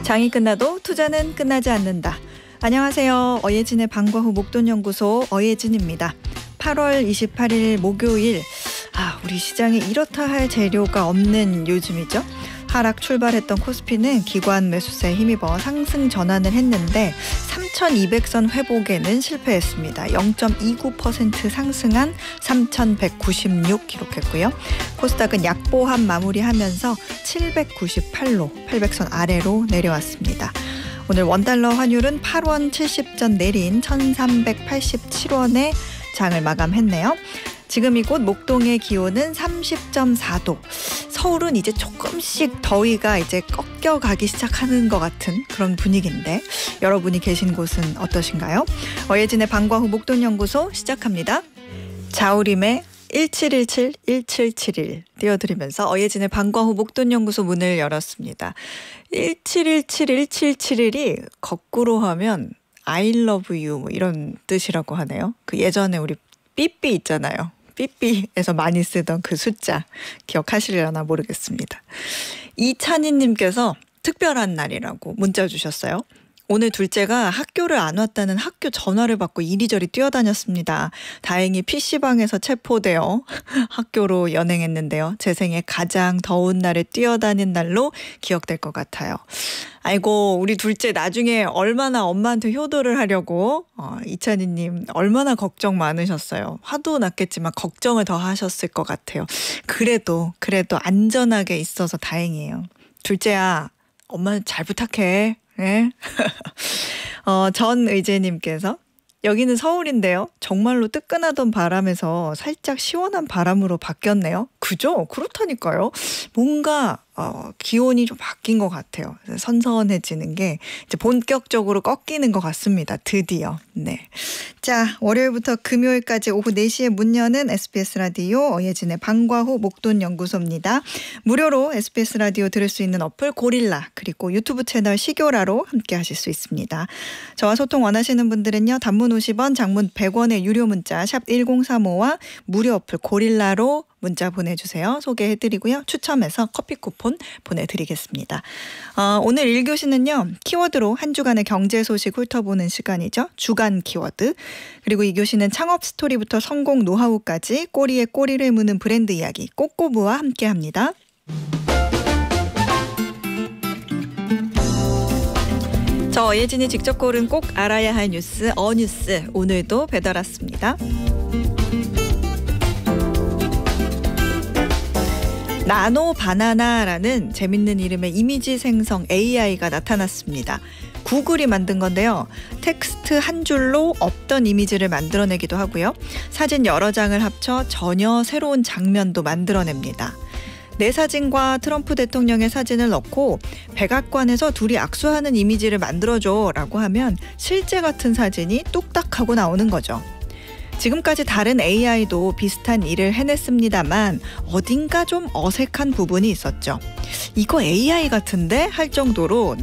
장이 끝나도 투자는 끝나지 않는다. 안녕하세요. 어예진의 방과 후 목돈연구소 어예진입니다. 8월 28일 목요일. 우리 시장에 이렇다 할 재료가 없는 요즘이죠. 하락 출발했던 코스피는 기관 매수세에 힘입어 상승 전환을 했는데 3,200선 회복에는 실패했습니다. 0.29% 상승한 3,196 기록했고요. 코스닥은 약보합 마무리하면서 798로 800선 아래로 내려왔습니다. 오늘 원달러 환율은 8원 70전 내린 1,387원에 장을 마감했네요. 지금 이곳 목동의 기온은 30.4도. 서울은 이제 조금씩 더위가 이제 꺾여가기 시작하는 것 같은 그런 분위기인데 여러분이 계신 곳은 어떠신가요? 어예진의 방과 후 목돈연구소 시작합니다. 자우림의 1717-1771 띄워드리면서 어예진의 방과 후 목돈연구소 문을 열었습니다. 1717-1771이 거꾸로 하면 I love you 뭐 이런 뜻이라고 하네요. 그 예전에 우리 삐삐 있잖아요. 삐삐에서 많이 쓰던 그 숫자 기억하시려나 모르겠습니다. 이찬희님께서 특별한 날이라고 문자 주셨어요. 오늘 둘째가 학교를 안 왔다는 학교 전화를 받고 이리저리 뛰어다녔습니다. 다행히 PC방에서 체포되어 학교로 연행했는데요. 제 생에 가장 더운 날에 뛰어다닌 날로 기억될 것 같아요. 아이고 우리 둘째 나중에 얼마나 엄마한테 효도를 하려고 이찬희님 얼마나 걱정 많으셨어요. 화도 났겠지만 걱정을 더 하셨을 것 같아요. 그래도 안전하게 있어서 다행이에요. 둘째야 엄마 잘 부탁해. 네. 전의재님께서 여기는 서울인데요. 정말로 뜨끈하던 바람에서 살짝 시원한 바람으로 바뀌었네요. 그죠? 그렇다니까요. 뭔가 기온이 좀 바뀐 것 같아요. 선선해지는 게 이제 본격적으로 꺾이는 것 같습니다. 드디어. 네. 자, 월요일부터 금요일까지 오후 4시에 문 여는 SBS 라디오 어예진의 방과 후 목돈연구소입니다. 무료로 SBS 라디오 들을 수 있는 어플 고릴라 그리고 유튜브 채널 시교라로 함께 하실 수 있습니다. 저와 소통 원하시는 분들은요. 단문 50원, 장문 100원의 유료 문자 샵 1035와 무료 어플 고릴라로 문자 보내주세요. 소개해드리고요. 추첨해서 커피 쿠폰 보내드리겠습니다. 오늘 1교시는요. 키워드로 한 주간의 경제 소식 훑어보는 시간이죠. 주간 키워드. 그리고 2교시는 창업 스토리부터 성공 노하우까지 꼬리에 꼬리를 무는 브랜드 이야기 꼬꼬부와 함께합니다. 저 어예진이 직접 고른 꼭 알아야 할 뉴스 어뉴스 오늘도 배달 왔습니다. 나노 바나나라는 재밌는 이름의 이미지 생성 AI가 나타났습니다. 구글이 만든 건데요. 텍스트 한 줄로 없던 이미지를 만들어내기도 하고요. 사진 여러 장을 합쳐 전혀 새로운 장면도 만들어냅니다. 내 사진과 트럼프 대통령의 사진을 넣고 백악관에서 둘이 악수하는 이미지를 만들어줘라고 하면 실제 같은 사진이 뚝딱 하고 나오는 거죠. 지금까지 다른 AI도 비슷한 일을 해냈습니다만 어딘가 좀 어색한 부분이 있었죠. 이거 AI 같은데? 할 정도로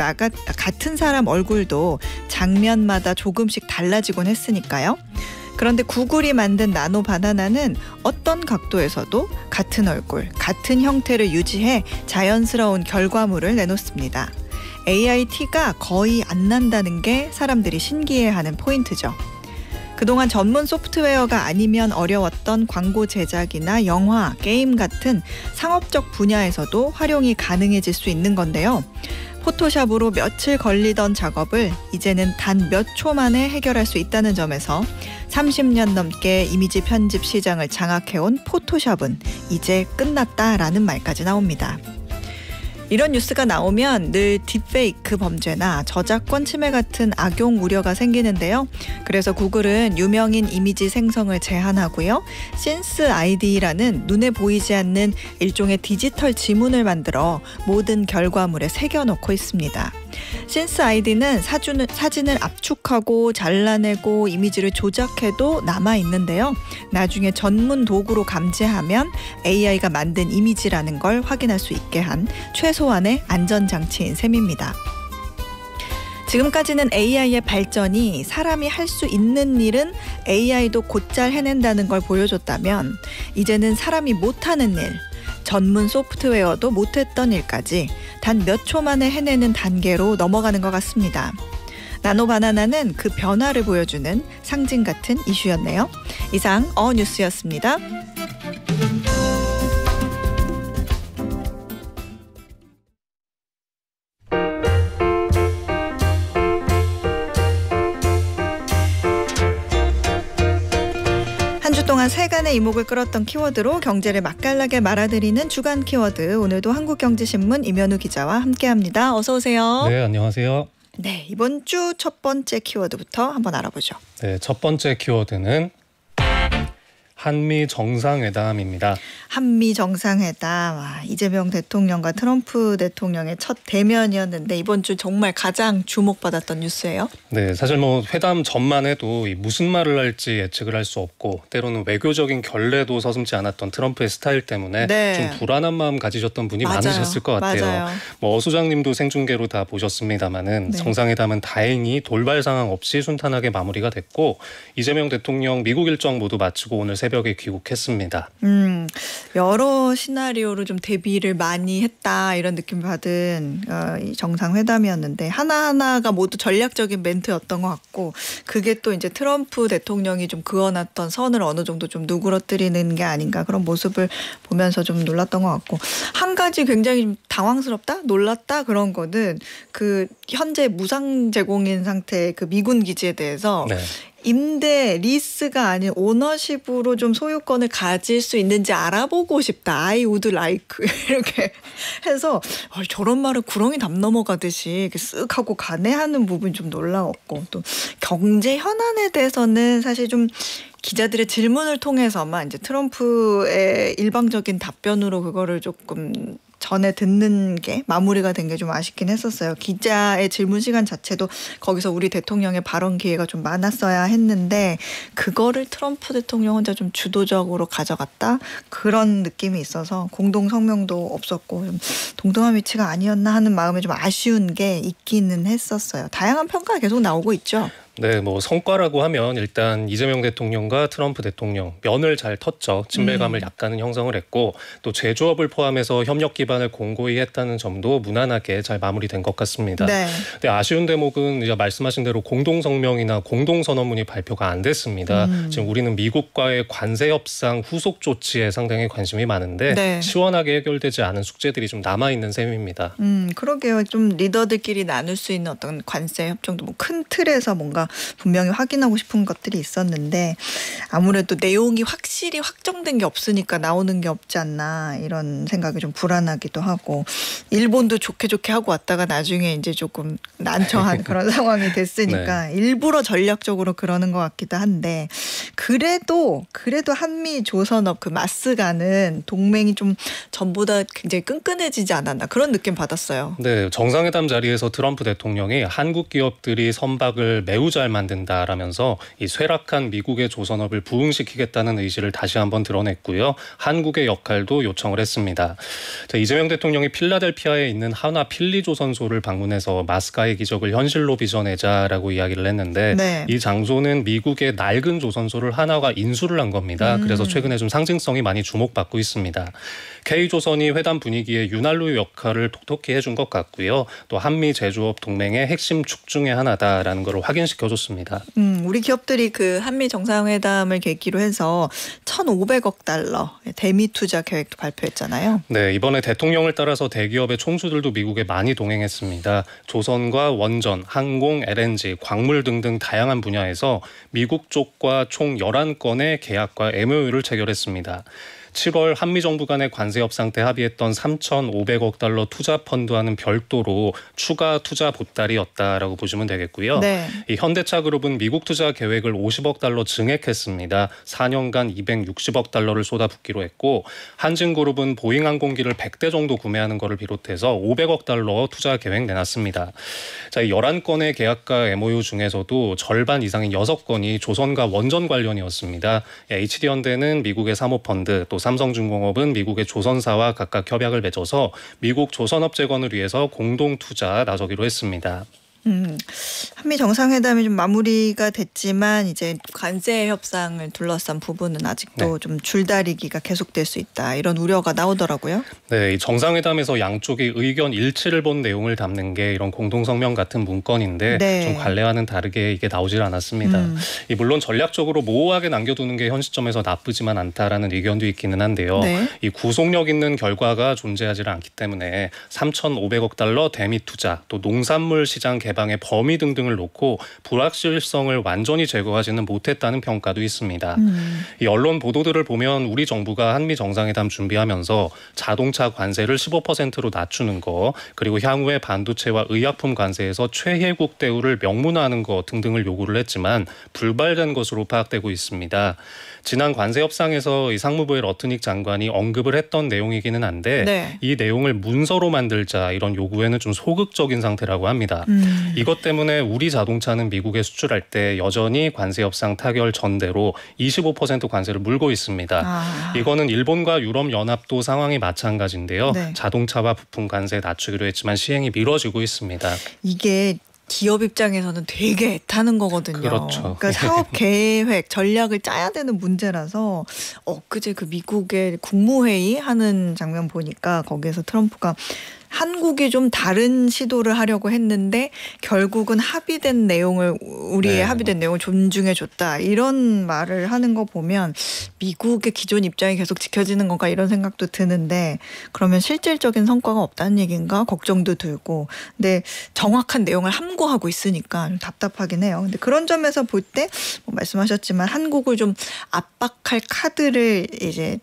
같은 사람 얼굴도 장면마다 조금씩 달라지곤 했으니까요. 그런데 구글이 만든 나노 바나나는 어떤 각도에서도 같은 얼굴, 같은 형태를 유지해 자연스러운 결과물을 내놓습니다. AI 티가 거의 안 난다는 게 사람들이 신기해하는 포인트죠. 그동안 전문 소프트웨어가 아니면 어려웠던 광고 제작이나 영화, 게임 같은 상업적 분야에서도 활용이 가능해질 수 있는 건데요. 포토샵으로 며칠 걸리던 작업을 이제는 단 몇 초 만에 해결할 수 있다는 점에서 30년 넘게 이미지 편집 시장을 장악해온 포토샵은 이제 끝났다라는 말까지 나옵니다. 이런 뉴스가 나오면 늘 딥페이크 범죄나 저작권 침해 같은 악용 우려가 생기는데요. 그래서 구글은 유명인 이미지 생성을 제한하고요. 신스 아이디라는 눈에 보이지 않는 일종의 디지털 지문을 만들어 모든 결과물에 새겨놓고 있습니다. 신스 아이디는 사진을 압축하고 잘라내고 이미지를 조작해도 남아있는데요. 나중에 전문 도구로 감지하면 AI가 만든 이미지라는 걸 확인할 수 있게 한 최소한의 안전장치인 셈입니다. 지금까지는 AI의 발전이 사람이 할 수 있는 일은 AI도 곧잘 해낸다는 걸 보여줬다면 이제는 사람이 못하는 일, 전문 소프트웨어도 못했던 일까지 단 몇 초 만에 해내는 단계로 넘어가는 것 같습니다. 나노바나나는 그 변화를 보여주는 상징 같은 이슈였네요. 이상 어뉴스였습니다. 한 주 동안 세간의 이목을 끌었던 키워드로 경제를 맛깔나게 말아드리는 주간 키워드. 오늘도 한국경제신문 임현우 기자와 함께합니다. 어서 오세요. 네, 안녕하세요. 네, 이번 주 첫 번째 키워드부터 한번 알아보죠. 네, 첫 번째 키워드는 한미 정상회담입니다. 한미 정상회담. 이재명 대통령과 트럼프 대통령의 첫 대면이었는데 이번 주 정말 가장 주목받았던 뉴스예요. 네, 사실 회담 전만 해도 무슨 말을 할지 예측을 할 수 없고 때로는 외교적인 결례도 서슴지 않았던 트럼프의 스타일 때문에 네. 좀 불안한 마음 가지셨던 분이 맞아요. 많으셨을 것 같아요. 맞아요. 어 소장님도 생중계로 다 보셨습니다마는 네. 정상회담은 다행히 돌발 상황 없이 순탄하게 마무리가 됐고 이재명 대통령 미국 일정 모두 마치고 오늘 새벽에 귀국했습니다. 여러 시나리오로 좀 대비를 많이 했다 이런 느낌 받은 이 정상회담이었는데 하나하나가 모두 전략적인 멘트였던 것 같고 그게 또 이제 트럼프 대통령이 좀 그어놨던 선을 어느 정도 좀 누그러뜨리는 게 아닌가 그런 모습을 보면서 좀 놀랐던 것 같고 한 가지 굉장히 좀 당황스럽다 놀랐다 그런 거는 그 현재 무상 제공인 상태의 그 미군 기지에 대해서 네. 임대 리스가 아닌 오너십으로 좀 소유권을 가질 수 있는지 알아보고 싶다. I would like 이렇게 해서 저런 말을 구렁이 담 넘어가듯이 이렇게 쓱 하고 가네 하는 부분이 좀 놀라웠고 또 경제 현안에 대해서는 사실 좀 기자들의 질문을 통해서만 이제 트럼프의 일방적인 답변으로 그거를 조금 전에 듣는 게 마무리가 된 게 좀 아쉽긴 했었어요. 기자의 질문 시간 자체도 거기서 우리 대통령의 발언 기회가 좀 많았어야 했는데 그거를 트럼프 대통령 혼자 좀 주도적으로 가져갔다? 그런 느낌이 있어서 공동 성명도 없었고 좀 동등한 위치가 아니었나 하는 마음에 좀 아쉬운 게 있기는 했었어요. 다양한 평가가 계속 나오고 있죠. 네, 성과라고 하면 일단 이재명 대통령과 트럼프 대통령 면을 잘 텄죠. 친밀감을 약간은 형성을 했고 또 제조업을 포함해서 협력 기반을 공고히 했다는 점도 무난하게 잘 마무리된 것 같습니다. 네. 근데 아쉬운 대목은 이제 말씀하신 대로 공동성명이나 공동선언문이 발표가 안 됐습니다. 지금 우리는 미국과의 관세 협상 후속 조치에 상당히 관심이 많은데 네. 시원하게 해결되지 않은 숙제들이 좀 남아있는 셈입니다. 그러게요. 좀 리더들끼리 나눌 수 있는 어떤 관세 협정도 큰 틀에서 뭔가 분명히 확인하고 싶은 것들이 있었는데 아무래도 내용이 확실히 확정된 게 없으니까 나오는 게 없지 않나 이런 생각이 좀 불안하기도 하고 일본도 좋게 하고 왔다가 나중에 이제 조금 난처한 그런 상황이 됐으니까 네. 일부러 전략적으로 그러는 것 같기도 한데 그래도 한미 조선업 그 마스가는 동맹이 좀 전보다 굉장히 끈끈해지지 않았나 그런 느낌 받았어요. 네, 정상회담 자리에서 트럼프 대통령이 한국 기업들이 선박을 매우 잘 만든다라면서 이 쇠락한 미국의 조선업을 부흥시키겠다는 의지를 다시 한번 드러냈고요. 한국의 역할도 요청을 했습니다. 자, 이재명 대통령이 필라델피아에 있는 한화 필리조선소를 방문해서 마스카의 기적을 현실로 빚어내자라고 이야기를 했는데 네. 이 장소는 미국의 낡은 조선소를 한화가 인수를 한 겁니다. 그래서 최근에 좀 상징성이 많이 주목받고 있습니다. K조선이 회담 분위기에 윤활유 역할을 톡톡히 해준 것 같고요. 또 한미 제조업 동맹의 핵심 축 중에 하나다라는 걸 확인시켜줬습니다. 우리 기업들이 그 한미 정상회담을 계기로 해서 1,500억 달러 대미 투자 계획도 발표했잖아요. 네, 이번에 대통령을 따라서 대기업의 총수들도 미국에 많이 동행했습니다. 조선과 원전, 항공, LNG, 광물 등등 다양한 분야에서 미국 쪽과 총 11건의 계약과 MOU를 체결했습니다. 7월 한미 정부 간의 관세 협상 때 합의했던 3,500억 달러 투자 펀드와는 별도로 추가 투자 보따리였다라고 보시면 되겠고요. 네. 이 현대차 그룹은 미국 투자 계획을 50억 달러 증액했습니다. 4년간 260억 달러를 쏟아붓기로 했고 한진그룹은 보잉 항공기를 100대 정도 구매하는 것을 비롯해서 500억 달러 투자 계획 내놨습니다. 자, 이 11건의 계약과 MOU 중에서도 절반 이상인 6건이 조선과 원전 관련이었습니다. HD현대는 미국의 사모펀드, 또 삼성중공업은 미국의 조선사와 각각 협약을 맺어서 미국 조선업 재건을 위해서 공동 투자 나서기로 했습니다. 한미 정상회담이 좀 마무리가 됐지만 이제 관세 협상을 둘러싼 부분은 아직도 좀 줄다리기가 계속될 수 있다. 이런 우려가 나오더라고요. 네, 이 정상회담에서 양쪽이 의견 일치를 본 내용을 담는 게 이런 공동성명 같은 문건인데 좀 관례와는 다르게 이게 나오질 않았습니다. 물론 전략적으로 모호하게 남겨두는 게 현 시점에서 나쁘지만 않다라는 의견도 있기는 한데요. 이 구속력 있는 결과가 존재하지 않기 때문에 3,500억 달러 대미 투자, 또 농산물 시장 개방의 범위 등등을 놓고 불확실성을 완전히 제거하지는 못했다는 평가도 있습니다. 이 언론 보도들을 보면 우리 정부가 한미 정상회담 준비하면서 자동차 관세를 15%로 낮추는 거, 그리고 향후에 반도체와 의약품 관세에서 최혜국 대우를 명문화하는 것 등등을 요구를 했지만 불발된 것으로 파악되고 있습니다. 지난 관세 협상에서 이 상무부의 러트닉 장관이 언급을 했던 내용이기는 한데 이 내용을 문서로 만들자 이런 요구에는 좀 소극적인 상태라고 합니다. 이것 때문에 우리 자동차는 미국에 수출할 때 여전히 관세 협상 타결 전대로 25% 관세를 물고 있습니다. 이거는 일본과 유럽연합도 상황이 마찬가지인데요. 자동차와 부품 관세 낮추기로 했지만 시행이 미뤄지고 있습니다. 이게 기업 입장에서는 되게 애타는 거거든요. 그렇죠. 그러니까 사업 계획, 전략을 짜야 되는 문제라서 엊그제 그 미국의 국무회의 하는 장면 보니까 거기에서 트럼프가 한국이 좀 다른 시도를 하려고 했는데 결국은 합의된 내용을 우리의 합의된 내용을 존중해 줬다. 이런 말을 하는 거 보면 미국의 기존 입장이 계속 지켜지는 건가 이런 생각도 드는데 그러면 실질적인 성과가 없다는 얘기인가 걱정도 들고 근데 정확한 내용을 함구하고 있으니까 좀 답답하긴 해요. 근데 그런 점에서 볼 때 뭐 말씀하셨지만 한국을 좀 압박할 카드를 이제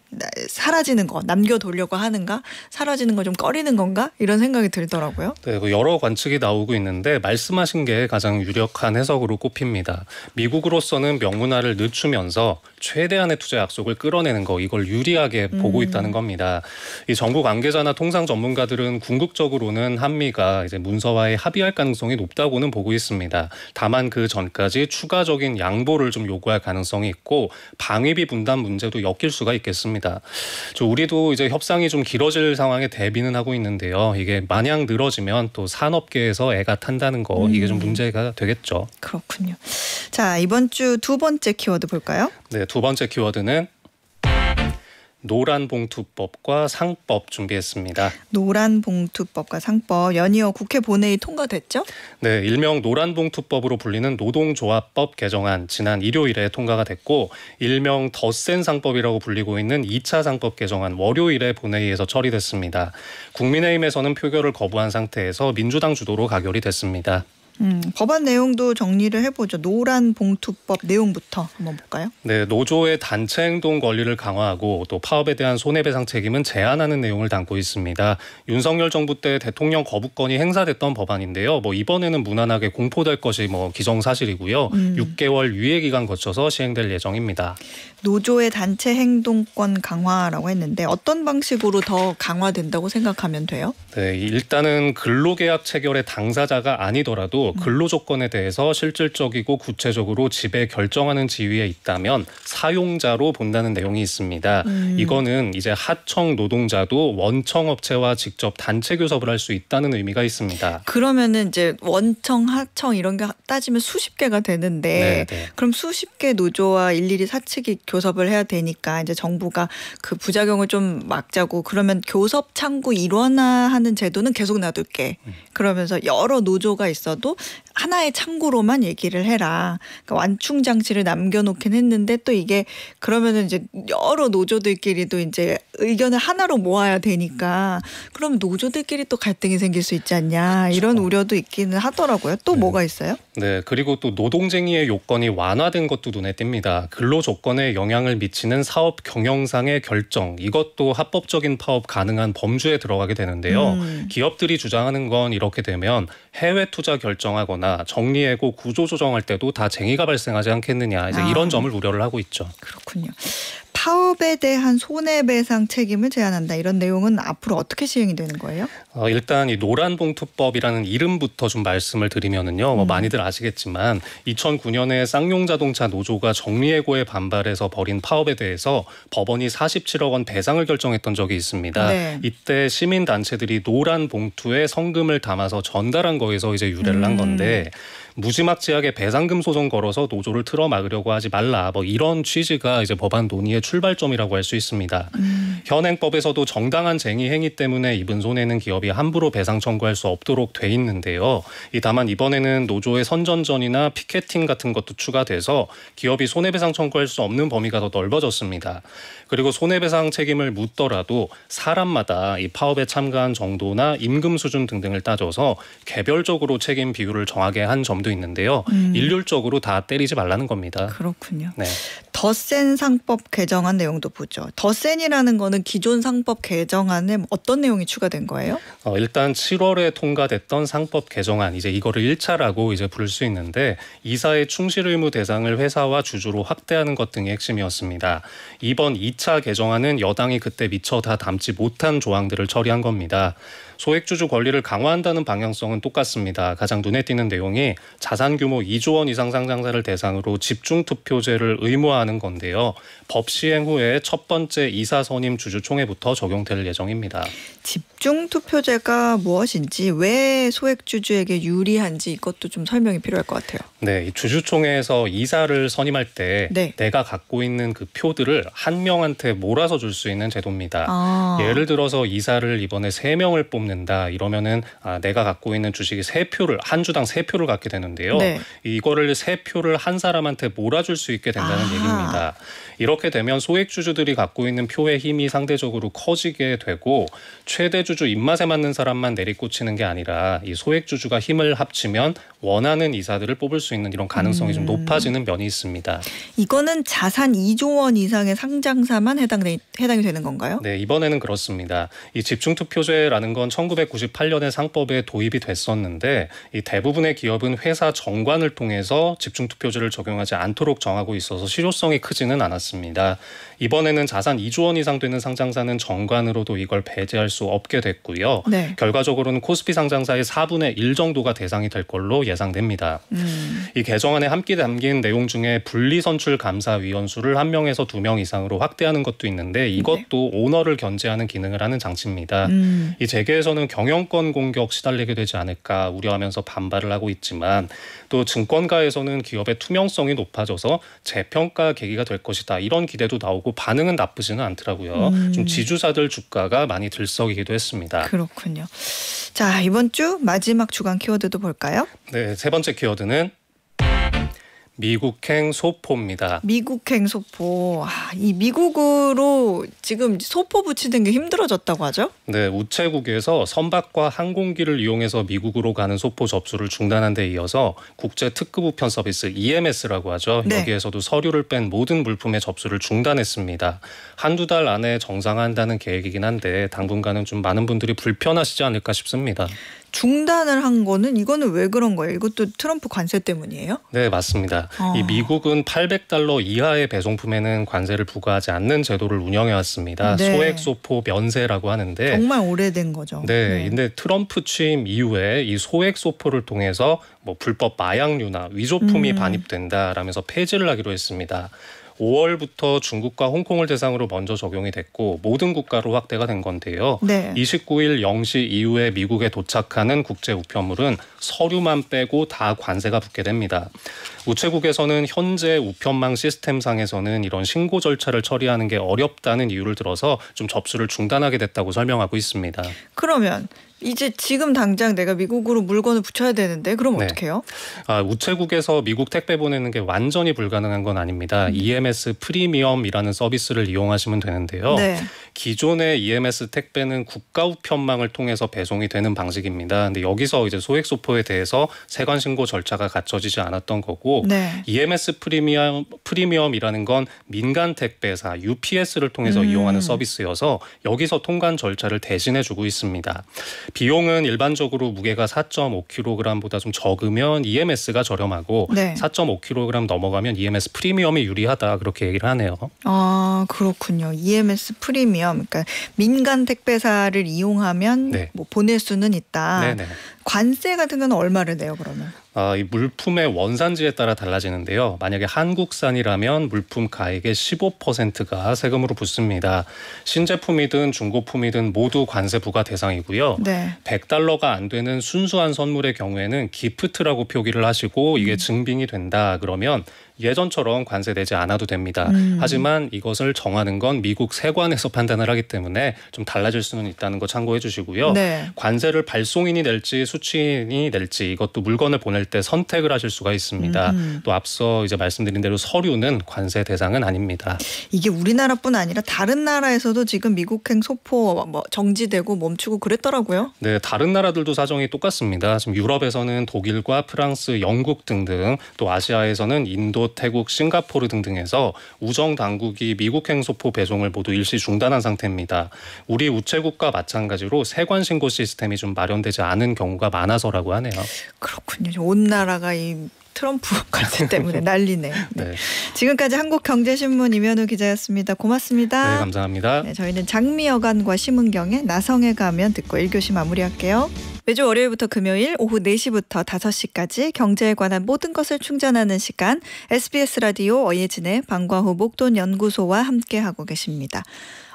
사라지는 거 남겨두려고 하는가 사라지는 거 좀 꺼리는 건가 이런 생각이 들더라고요. 네, 여러 관측이 나오고 있는데 말씀하신 게 가장 유력한 해석으로 꼽힙니다. 미국으로서는 명문화를 늦추면서 최대한의 투자 약속을 끌어내는 거 이걸 유리하게 보고 있다는 겁니다. 이 정부 관계자나 통상 전문가들은 궁극적으로는 한미가 이제 문서화에 합의할 가능성이 높다고는 보고 있습니다. 다만 그 전까지 추가적인 양보를 좀 요구할 가능성이 있고 방위비 분담 문제도 엮일 수가 있겠습니다. 우리도 이제 협상이 좀 길어질 상황에 대비는 하고 있는데요. 이게 마냥 늘어지면 또 산업계에서 애가 탄다는 거 이게 좀 문제가 되겠죠. 그렇군요. 자, 이번 주 두 번째 키워드 볼까요? 네, 두 번째 키워드는 노란봉투법과 상법 준비했습니다. 노란봉투법과 상법 연이어 국회 본회의 통과됐죠? 네, 일명 노란봉투법으로 불리는 노동조합법 개정안 지난 일요일에 통과가 됐고 일명 덧센 상법이라고 불리고 있는 2차 상법 개정안 월요일에 본회의에서 처리됐습니다. 국민의힘에서는 표결을 거부한 상태에서 민주당 주도로 가결이 됐습니다. 법안 내용도 정리를 해보죠. 노란봉투법 내용부터 한번 볼까요? 네, 노조의 단체 행동 권리를 강화하고 또 파업에 대한 손해배상 책임은 제한하는 내용을 담고 있습니다. 윤석열 정부 때 대통령 거부권이 행사됐던 법안인데요. 이번에는 무난하게 공포될 것이 기정사실이고요. 6개월 유예 기간 거쳐서 시행될 예정입니다. 노조의 단체 행동권 강화라고 했는데 어떤 방식으로 더 강화된다고 생각하면 돼요? 네, 일단은 근로계약 체결의 당사자가 아니더라도 근로조건에 대해서 실질적이고 구체적으로 지배 결정하는 지위에 있다면 사용자로 본다는 내용이 있습니다. 이거는 이제 하청 노동자도 원청 업체와 직접 단체 교섭을 할 수 있다는 의미가 있습니다. 그러면은 이제 원청, 하청 이런 게 따지면 수십 개가 되는데 그럼 수십 개 노조와 일일이 사측이 교섭을 해야 되니까 이제 정부가 그 부작용을 좀 막자고 그러면 교섭 창구 일원화하는 제도는 계속 놔둘게. 그러면서 여러 노조가 있어도 하나의 창구로만 얘기를 해라. 그러니까 완충 장치를 남겨놓긴 했는데 또 이게 그러면은 이제 여러 노조들끼리도 이제 의견을 하나로 모아야 되니까 그러면 노조들끼리 또 갈등이 생길 수 있지 않냐 이런 우려도 있기는 하더라고요. 또 뭐가 있어요? 네, 그리고 또 노동쟁의의 요건이 완화된 것도 눈에 띕니다. 근로 조건에 영향을 미치는 사업 경영상의 결정 이것도 합법적인 파업 가능한 범주에 들어가게 되는데요. 기업들이 주장하는 건 이렇게 되면 해외 투자 결정하거나 정리해고 구조 조정할 때도 다 쟁의가 발생하지 않겠느냐 이제 이런 점을 우려를 하고 있죠. 그렇군요. 파업에 대한 손해배상 책임을 제한한다. 이런 내용은 앞으로 어떻게 시행이 되는 거예요? 일단 이 노란봉투법이라는 이름부터 좀 말씀을 드리면은요. 많이들 아시겠지만 2009년에 쌍용자동차 노조가 정리해고에 반발해서 벌인 파업에 대해서 법원이 47억 원 배상을 결정했던 적이 있습니다. 네. 이때 시민단체들이 노란 봉투에 성금을 담아서 전달한 거에서 이제 유래를 한 건데 무지막지하게 배상금 소송 걸어서 노조를 틀어막으려고 하지 말라. 뭐 이런 취지가 이제 법안 논의의 출발점이라고 할 수 있습니다. 현행법에서도 정당한 쟁의 행위 때문에 입은 손해는 기업이 함부로 배상 청구할 수 없도록 돼 있는데요. 다만 이번에는 노조의 선전전이나 피켓팅 같은 것도 추가돼서 기업이 손해배상 청구할 수 없는 범위가 더 넓어졌습니다. 그리고 손해배상 책임을 묻더라도 사람마다 이 파업에 참가한 정도나 임금 수준 등등을 따져서 개별적으로 책임 비율을 정하게 한 점도 있는데요. 일률적으로 다 때리지 말라는 겁니다. 그렇군요. 네. 덧센 상법 개정안 내용도 보죠. 덧센이라는 거는 기존 상법 개정안에 어떤 내용이 추가된 거예요? 일단 7월에 통과됐던 상법 개정안, 이제 이거를 1차라고 이제 부를 수 있는데 이사의 충실 의무 대상을 회사와 주주로 확대하는 것 등이 핵심이었습니다. 이번 2차 개정안은 여당이 그때 미처 다 담지 못한 조항들을 처리한 겁니다. 소액주주 권리를 강화한다는 방향성은 똑같습니다. 가장 눈에 띄는 내용이 자산 규모 2조 원 이상 상장사를 대상으로 집중투표제를 의무화하는 건데요. 법 시행 후에 첫 번째 이사 선임 주주총회부터 적용될 예정입니다. 집중투표제가 무엇인지, 왜 소액주주에게 유리한지 이것도 좀 설명이 필요할 것 같아요. 네, 이 주주총회에서 이사를 선임할 때 내가 갖고 있는 그 표들을 한 명한테 몰아서 줄 수 있는 제도입니다. 예를 들어서 이사를 이번에 3명을 뽑는다 이러면은 내가 갖고 있는 주식이 3표를 한 주당 3표를 갖게 되는데요. 네. 이거를 3표를 한 사람한테 몰아줄 수 있게 된다는 얘기입니다. 이렇게 되면 소액주주들이 갖고 있는 표의 힘이 상대적으로 커지게 되고 최대 주주 입맛에 맞는 사람만 내리꽂히는 게 아니라 이 소액주주가 힘을 합치면 원하는 이사들을 뽑을 수 있는 이런 가능성이 좀 높아지는 면이 있습니다. 이거는 자산 2조 원 이상의 상장사만 해당이 되는 건가요? 네, 이번에는 그렇습니다. 이 집중투표제라는 건 1998년에 상법에 도입이 됐었는데 이 대부분의 기업은 회사 정관을 통해서 집중투표제를 적용하지 않도록 정하고 있어서 실효성이 크지는 않았습니다. 이번에는 자산 2조 원 이상 되는 상장사는 정관으로도 이걸 배제할 수 없게 됐고요. 네. 결과적으로는 코스피 상장사의 4분의 1 정도가 대상이 될 걸로 예상됩니다. 이 개정안에 함께 담긴 내용 중에 분리선출감사위원 수를 1명에서 2명 이상으로 확대하는 것도 있는데 이것도 오너를 견제하는 기능을 하는 장치입니다. 이 재계에서는 경영권 공격 시달리게 되지 않을까 우려하면서 반발을 하고 있지만 또 증권가에서는 기업의 투명성이 높아져서 재평가 계기가 될 것이다. 이런 기대도 나오고 반응은 나쁘지는 않더라고요. 좀 지주사들 주가가 많이 들썩이기도 했습니다. 그렇군요. 자, 이번 주 마지막 주간 키워드도 볼까요? 네, 세 번째 키워드는 미국행 소포입니다. 미국행 소포. 이 미국으로 지금 소포 붙이는 게 힘들어졌다고 하죠? 네, 우체국에서 선박과 항공기를 이용해서 미국으로 가는 소포 접수를 중단한 데 이어서 국제 특급 우편 서비스 EMS라고 하죠. 네. 여기에서도 서류를 뺀 모든 물품의 접수를 중단했습니다. 한두 달 안에 정상화한다는 계획이긴 한데 당분간은 좀 많은 분들이 불편하시지 않을까 싶습니다. 중단을 한 거는 이거는 왜 그런 거예요? 이것도 트럼프 관세 때문이에요? 네, 맞습니다. 이 미국은 $800 이하의 배송품에는 관세를 부과하지 않는 제도를 운영해왔습니다. 네. 소액 소포 면세라고 하는데 정말 오래된 거죠. 네, 근데 트럼프 취임 이후에 이 소액 소포를 통해서 뭐 불법 마약류나 위조품이 반입된다라면서 폐지를 하기로 했습니다. 5월부터 중국과 홍콩을 대상으로 먼저 적용이 됐고 모든 국가로 확대가 된 건데요. 네. 29일 0시 이후에 미국에 도착하는 국제 우편물은 서류만 빼고 다 관세가 붙게 됩니다. 우체국에서는 현재 우편망 시스템상에서는 이런 신고 절차를 처리하는 게 어렵다는 이유를 들어서 좀 접수를 중단하게 됐다고 설명하고 있습니다. 그러면 이제 지금 당장 내가 미국으로 물건을 붙여야 되는데 그럼 어떻게 해요? 우체국에서 미국 택배 보내는 게 완전히 불가능한 건 아닙니다. EMS 프리미엄이라는 서비스를 이용하시면 되는데요. 네. 기존의 EMS 택배는 국가 우편망을 통해서 배송이 되는 방식입니다. 근데 여기서 이제 소액 소포에 대해서 세관 신고 절차가 갖춰지지 않았던 거고 네. EMS 프리미엄이라는 건 민간 택배사 UPS를 통해서 이용하는 서비스여서 여기서 통관 절차를 대신해 주고 있습니다. 비용은 일반적으로 무게가 4.5kg보다 좀 적으면 EMS가 저렴하고 네. 4.5kg 넘어가면 EMS 프리미엄이 유리하다 그렇게 얘기를 하네요. 아 그렇군요. EMS 프리미엄. 그러니까 민간 택배사를 이용하면 네. 뭐 보낼 수는 있다. 네네. 관세 같은 건 얼마를 내요 그러면? 이 물품의 원산지에 따라 달라지는데요. 만약에 한국산이라면 물품 가액의 15%가 세금으로 붙습니다. 신제품이든 중고품이든 모두 관세 부과 대상이고요. 네. $100가 안 되는 순수한 선물의 경우에는 기프트라고 표기를 하시고 이게 증빙이 된다 그러면 예전처럼 관세 내지 않아도 됩니다. 하지만 이것을 정하는 건 미국 세관에서 판단을 하기 때문에 좀 달라질 수는 있다는 거 참고해 주시고요. 네. 관세를 발송인이 낼지 수취인이 낼지 이것도 물건을 보낼 때 선택을 하실 수가 있습니다. 또 앞서 이제 말씀드린 대로 서류는 관세 대상은 아닙니다. 이게 우리나라뿐 아니라 다른 나라에서도 지금 미국행 소포 뭐 정지되고 멈추고 그랬더라고요. 네, 다른 나라들도 사정이 똑같습니다. 지금 유럽에서는 독일과 프랑스, 영국 등등 또 아시아에서는 인도, 태국, 싱가포르 등등에서 우정 당국이 미국행 소포 배송을 모두 일시 중단한 상태입니다. 우리 우체국과 마찬가지로 세관 신고 시스템이 좀 마련되지 않은 경우가 많아서라고 하네요. 그렇군요. 온 나라가 이 트럼프 관세 때문에 난리네요. 네. 네. 지금까지 한국경제신문 임현우 기자였습니다. 고맙습니다. 네, 감사합니다. 네, 저희는 장미여관과 심은경의 나성에 가면 듣고 1교시 마무리할게요. 매주 월요일부터 금요일 오후 4시부터 5시까지 경제에 관한 모든 것을 충전하는 시간 SBS 라디오 어예진의 방과후 목돈연구소와 함께하고 계십니다.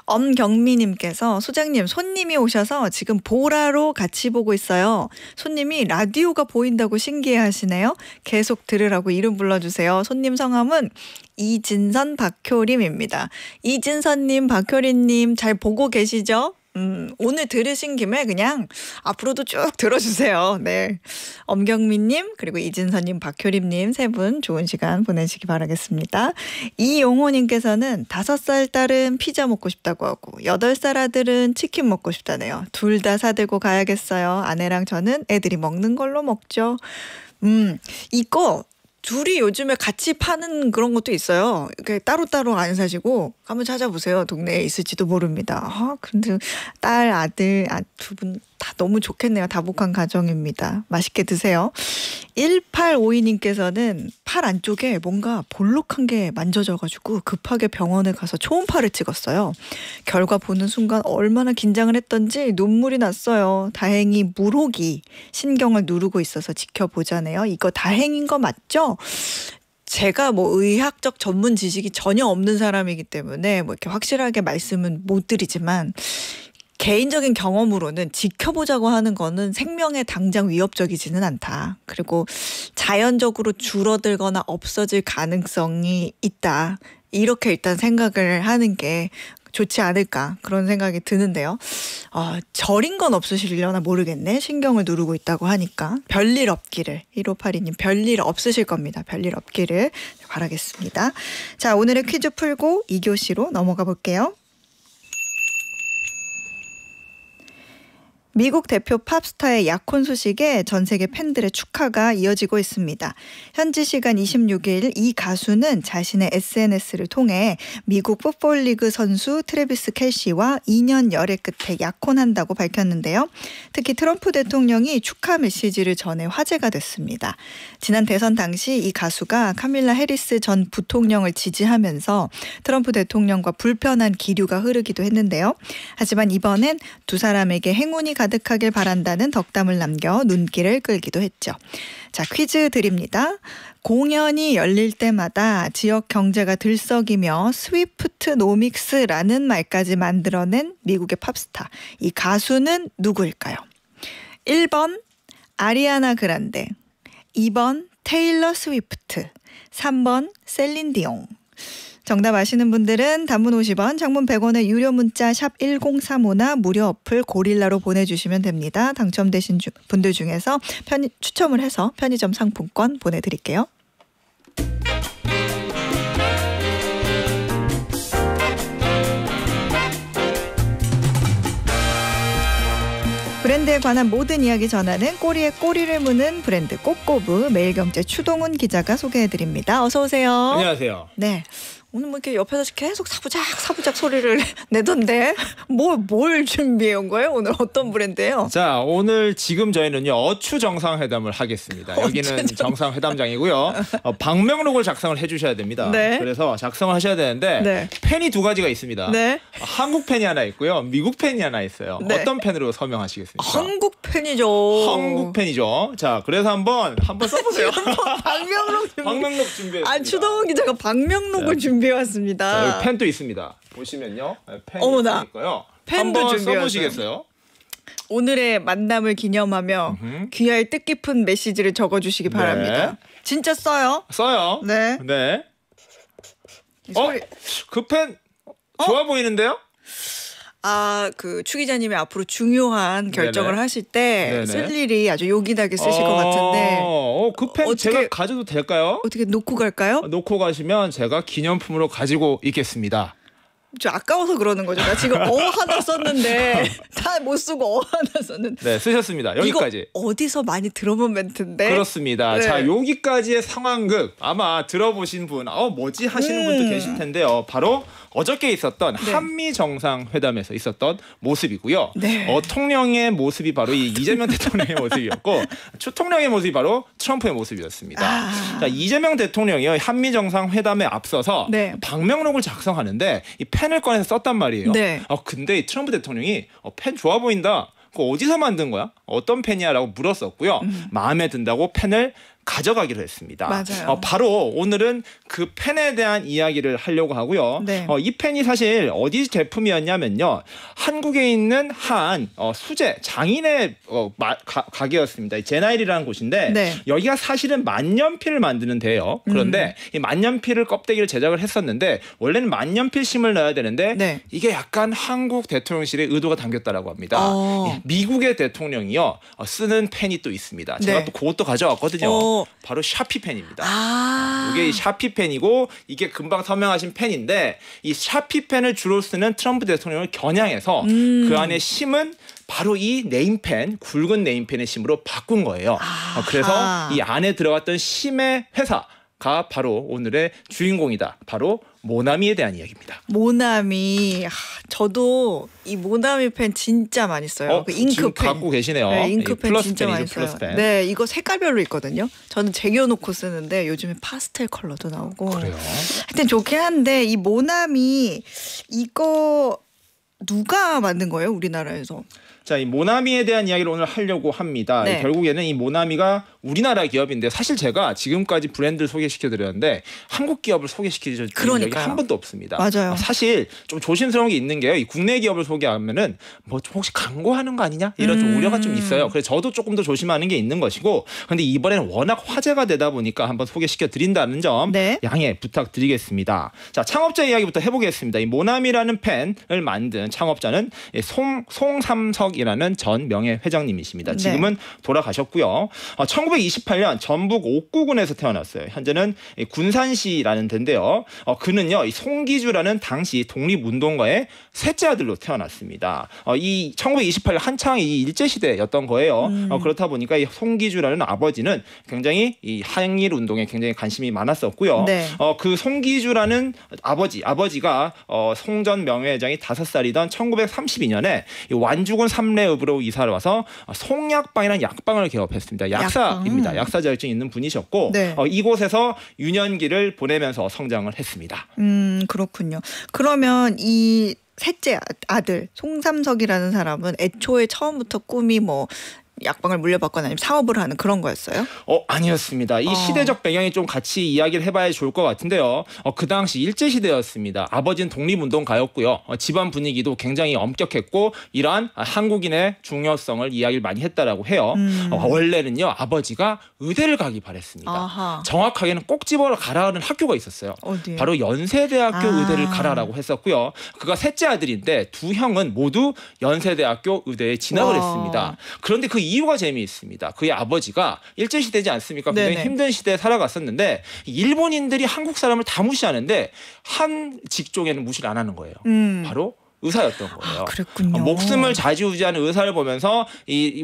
엄경미님께서 소장님 손님이 오셔서 지금 보라로 같이 보고 있어요. 손님이 라디오가 보인다고 신기해하시네요. 계속 들으라고 이름 불러주세요. 손님 성함은 이진선 박효림입니다. 이진선님 박효림님 잘 보고 계시죠? 오늘 들으신 김에 그냥 앞으로도 쭉 들어주세요. 네, 엄경민님 그리고 이진선님 박효림님 세 분 좋은 시간 보내시기 바라겠습니다. 이용호님께서는 5살 딸은 피자 먹고 싶다고 하고 8살 아들은 치킨 먹고 싶다네요. 둘 다 사들고 가야겠어요. 아내랑 저는 애들이 먹는 걸로 먹죠. 이거 둘이 요즘에 같이 파는 그런 것도 있어요. 따로따로 안 사시고 한번 찾아보세요. 동네에 있을지도 모릅니다. 근데 딸, 아들 두 분 다 너무 좋겠네요. 다복한 가정입니다. 맛있게 드세요. 1852님께서는 팔 안쪽에 뭔가 볼록한 게 만져져가지고 급하게 병원에 가서 초음파를 찍었어요. 결과 보는 순간 얼마나 긴장을 했던지 눈물이 났어요. 다행히 물혹이 신경을 누르고 있어서 지켜보자네요. 이거 다행인 거 맞죠? 제가 뭐 의학적 전문 지식이 전혀 없는 사람이기 때문에 뭐 이렇게 확실하게 말씀은 못 드리지만 개인적인 경험으로는 지켜보자고 하는 거는 생명에 당장 위협적이지는 않다. 그리고 자연적으로 줄어들거나 없어질 가능성이 있다. 이렇게 일단 생각을 하는 게 좋지 않을까 그런 생각이 드는데요. 절인 건 없으시려나 모르겠네. 신경을 누르고 있다고 하니까. 별일 없기를. 1582님 별일 없으실 겁니다. 별일 없기를 바라겠습니다. 자, 오늘의 퀴즈 풀고 2교시로 넘어가 볼게요. 미국 대표 팝스타의 약혼 소식에 전 세계 팬들의 축하가 이어지고 있습니다. 현지 시간 26일 이 가수는 자신의 SNS를 통해 미국 풋볼리그 선수 트래비스 켈시와 2년 열애 끝에 약혼한다고 밝혔는데요. 특히 트럼프 대통령이 축하 메시지를 전해 화제가 됐습니다. 지난 대선 당시 이 가수가 카밀라 해리스 전 부통령을 지지하면서 트럼프 대통령과 불편한 기류가 흐르기도 했는데요. 하지만 이번엔 두 사람에게 행운이 가득하길 바란다는 덕담을 남겨 눈길을 끌기도 했죠. 자, 퀴즈 드립니다. 공연이 열릴 때마다 지역 경제가 들썩이며 스위프트노믹스라는 말까지 만들어낸 미국의 팝스타. 이 가수는 누구일까요? 1번 아리아나 그란데, 2번 테일러 스위프트, 3번 셀린 디옹. 정답 아시는 분들은 단문 50원, 장문 100원의 유료 문자 샵 1035나 무료 어플 고릴라로 보내주시면 됩니다. 당첨되신 분들 중에서 추첨을 해서 편의점 상품권 보내드릴게요. 브랜드에 관한 모든 이야기 전하는 꼬리에 꼬리를 무는 브랜드 꼬꼬부 매일경제 추동훈 기자가 소개해드립니다. 어서 오세요. 안녕하세요. 네. 오늘 뭐 이렇게 옆에서 계속 사부작 소리를 내던데 뭘 준비해 온 거예요? 오늘 어떤 브랜드예요? 자, 오늘 지금 저희는요 어추 정상회담을 하겠습니다. 여기는 정상회담장이고요. 방명록을 작성을 해주셔야 됩니다. 네. 그래서 작성을 하셔야 되는데 네. 펜이 두 가지가 있습니다. 네. 한국 펜이 하나 있고요, 미국 펜이 하나 있어요. 네. 어떤 펜으로 서명하시겠습니까? 한국 펜이죠. 한국 펜이죠. 자, 그래서 한번 써보세요. 방명록 준비했습니다. 아, 추동훈 기자가 방명록을 준비해 왔습니다. 여기 펜도 있습니다. 보시면요, 펜이 어머나. 있고요. 펜도 한번 준비해 써보시겠어요? 오늘의 만남을 기념하며 귀하의 뜻깊은 메시지를 적어주시기 네. 바랍니다. 진짜 써요? 써요. 네. 네. 이 소리- 그 펜 좋아 보이는데요? 아, 그 추 기자님이 앞으로 중요한 결정을 네네. 하실 때 네네. 쓸 일이 아주 요긴하게 쓰실 것 같은데 그 펜 어떻게- 제가 가져도 될까요? 어떻게 놓고 갈까요? 놓고 가시면 제가 기념품으로 가지고 있겠습니다. 저 아까워서 그러는 거죠. 나 지금 하나 썼는데 다 못 쓰고 하나 썼는데 네, 쓰셨습니다. 여기까지. 이거 어디서 많이 들어본 멘트인데? 그렇습니다. 네. 자, 여기까지의 상황극 아마 들어보신 분, 뭐지 하시는 분도 계실 텐데요. 바로 어저께 있었던 네. 한미 정상회담에서 있었던 모습이고요. 네. 통령의 모습이 바로 이 이재명 대통령의 모습이었고, 추통령의 모습이 바로 트럼프의 모습이었습니다. 아. 자, 이재명 대통령이요, 한미 정상회담에 앞서서 네. 방명록을 작성하는데 이 펜을 꺼내서 썼단 말이에요. 네. 근데 이 트럼프 대통령이 펜 좋아 보인다. 그거 어디서 만든 거야? 어떤 펜이야라고 물었었고요. 마음에 든다고 펜을 가져가기로 했습니다. 맞아요. 바로 오늘은 그 펜에 대한 이야기를 하려고 하고요. 네. 이 펜이 사실 어디 제품이었냐면요, 한국에 있는 한 수제 장인의 가게였습니다. 제나일이라는 곳인데 네. 여기가 사실은 만년필을 만드는 데예요. 그런데 이 만년필을 껍데기를 제작을 했었는데 원래는 만년필 심을 넣어야 되는데 네. 이게 약간 한국 대통령실의 의도가 담겼다라고 합니다. 미국의 대통령이요 쓰는 펜이 또 있습니다. 제가 네. 또 그것도 가져왔거든요. 바로 샤피 펜입니다. 이게 샤피 펜이고 이게 금방 서명하신 펜인데 이 샤피 펜을 주로 쓰는 트럼프 대통령을 겨냥해서 그 안에 심은 바로 이 네임펜, 굵은 네임펜의 심으로 바꾼 거예요. 그래서 이 안에 들어갔던 심의 회사가 바로 오늘의 주인공이다. 바로 모나미에 대한 이야기입니다. 모나미. 저도 이 모나미 펜 진짜 많이 써요. 그 지금 잉크펜 갖고 계시네요. 네, 잉크펜 플러스 진짜 많이 펜이죠, 써요. 플러스 펜. 네, 이거 색깔별로 있거든요. 저는 쟁여놓고 쓰는데 요즘에 파스텔 컬러도 나오고. 그래요. 하여튼 좋긴 한데 이 모나미 이거 누가 만든 거예요, 우리나라에서? 자, 이 모나미에 대한 이야기를 오늘 하려고 합니다. 네. 결국에는 이 모나미가 우리나라 기업인데 사실 제가 지금까지 브랜드를 소개시켜드렸는데 한국 기업을 소개시키는 적이 그러니까요. 한 번도 없습니다. 맞아요. 사실 좀 조심스러운 게 있는 게요. 이 국내 기업을 소개하면은 뭐 좀 혹시 광고하는 거 아니냐 이런 좀 우려가 좀 있어요. 그래서 저도 조금 더 조심하는 게 있는 것이고, 근데 이번에는 워낙 화제가 되다 보니까 한번 소개시켜드린다는 점 네. 양해 부탁드리겠습니다. 자, 창업자 이야기부터 해보겠습니다. 이 모나미라는 펜을 만든 창업자는 송삼석이라는 전 명예 회장님이십니다. 지금은 돌아가셨고요. 1928년 전북 옥구군에서 태어났어요. 현재는 군산시라는 데인데요. 그는요, 이 송기주라는 당시 독립운동가의 셋째 아들로 태어났습니다. 이 1928년 한창 이 일제 시대였던 거예요. 그렇다 보니까 이 송기주라는 아버지는 굉장히 이 한일 운동에 굉장히 관심이 많았었고요. 네. 그 송기주라는 아버지가 송전 명예회장이 5살이던 1932년에 이 완주군 삼례읍으로 이사를 와서 송약방이라는 약방을 개업했습니다. 약사입니다. 약사 자격증 있는 분이셨고, 네. 이곳에서 유년기를 보내면서 성장을 했습니다. 그렇군요. 그러면 이 셋째 아들 송삼석이라는 사람은 애초에 처음부터 꿈이 뭐 약방을 물려받거나 아니면 사업을 하는 그런 거였어요? 아니었습니다. 이 시대적 배경이 좀 같이 이야기를 해봐야 좋을 것 같은데요. 그 당시 일제시대였습니다. 아버지는 독립운동가였고요. 집안 분위기도 굉장히 엄격했고 이러한 한국인의 중요성을 이야기를 많이 했다라고 해요. 원래는요, 아버지가 의대를 가기 바랬습니다. 아하. 정확하게는 꼭 집어러 가라는 학교가 있었어요. 어디요? 바로 연세대학교 의대를 가라라고 했었고요. 그가 셋째 아들인데 두 형은 모두 연세대학교 의대에 진학을 했습니다. 그런데 그 이유가 재미있습니다. 그의 아버지가 일제시대지 않습니까? 굉장히 네네. 힘든 시대에 살아갔었는데 일본인들이 한국 사람을 다 무시하는데 한 직종에는 무시를 안 하는 거예요. 바로 의사였던 거예요. 그랬군요. 목숨을 좌지우지하는 의사를 보면서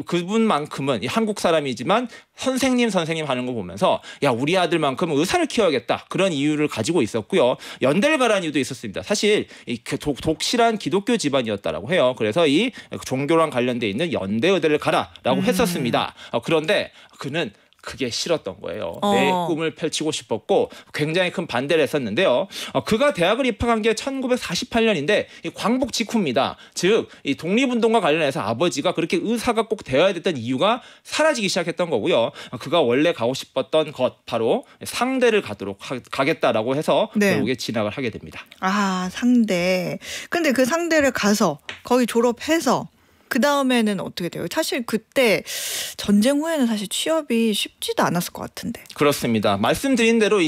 그분만큼은 한국 사람이지만 선생님 하는 거 보면서 야 우리 아들만큼 의사를 키워야겠다 그런 이유를 가지고 있었고요. 연대를 가라는 이유도 있었습니다. 사실 독실한 기독교 집안이었다라고 해요. 그래서 이 종교랑 관련돼 있는 연대의대를 가라라고 했었습니다. 그런데 그는 그게 싫었던 거예요. 내 꿈을 펼치고 싶었고 굉장히 큰 반대를 했었는데요. 그가 대학을 입학한 게 1948년인데 광복 직후입니다. 즉 이 독립운동과 관련해서 아버지가 그렇게 의사가 꼭 되어야 됐던 이유가 사라지기 시작했던 거고요. 그가 원래 가고 싶었던 것 바로 상대를 가겠다라고 해서 결국에 진학을 하게 됩니다. 아, 상대. 근데 그 상대를 가서 거기 졸업해서 그 다음에는 어떻게 돼요? 사실 그때 전쟁 후에는 사실 취업이 쉽지도 않았을 것 같은데. 그렇습니다. 말씀드린 대로